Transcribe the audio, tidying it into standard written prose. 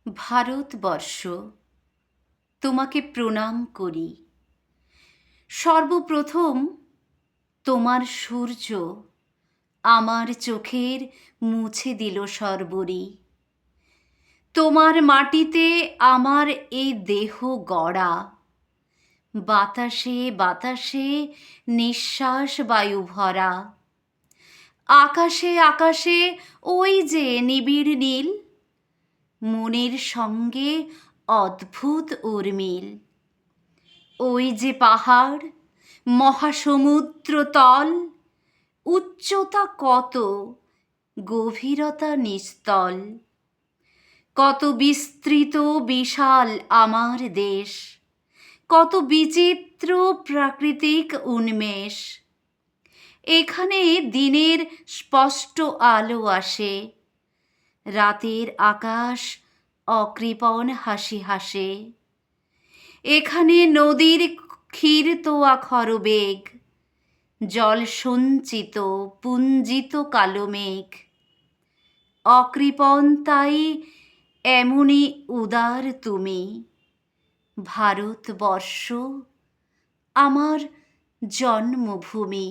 ভারতবর্ষ, তোমাকে প্রণাম করি। সর্বপ্রথম তোমার সূর্য আমার চোখের মুছে দিল সর্বরি। তোমার মাটিতে আমার এই দেহ গড়া, বাতাসে বাতাসে নিঃশ্বাস বায়ু ভরা। আকাশে আকাশে ওই যে নিবিড় নীল, মনের সঙ্গে অদ্ভুত উর্মিল। ওই যে পাহাড়, মহাসমুদ্র তল, উচ্চতা কত, গভীরতা নিস্তল। কত বিস্তৃত বিশাল আমার দেশ, কত বিচিত্র প্রাকৃতিক উন্মেষ। এখানে দিনের স্পষ্ট আলো আসে, রাতের আকাশ অকৃপণ হাসি হাসে। এখানে নদীর ক্ষীর তোয়া খরবেগ, জল সঞ্চিত পুঞ্জিত কালো মেঘ। অকৃপণ তাই এমনই উদার তুমি, ভারতবর্ষ আমার জন্মভূমি।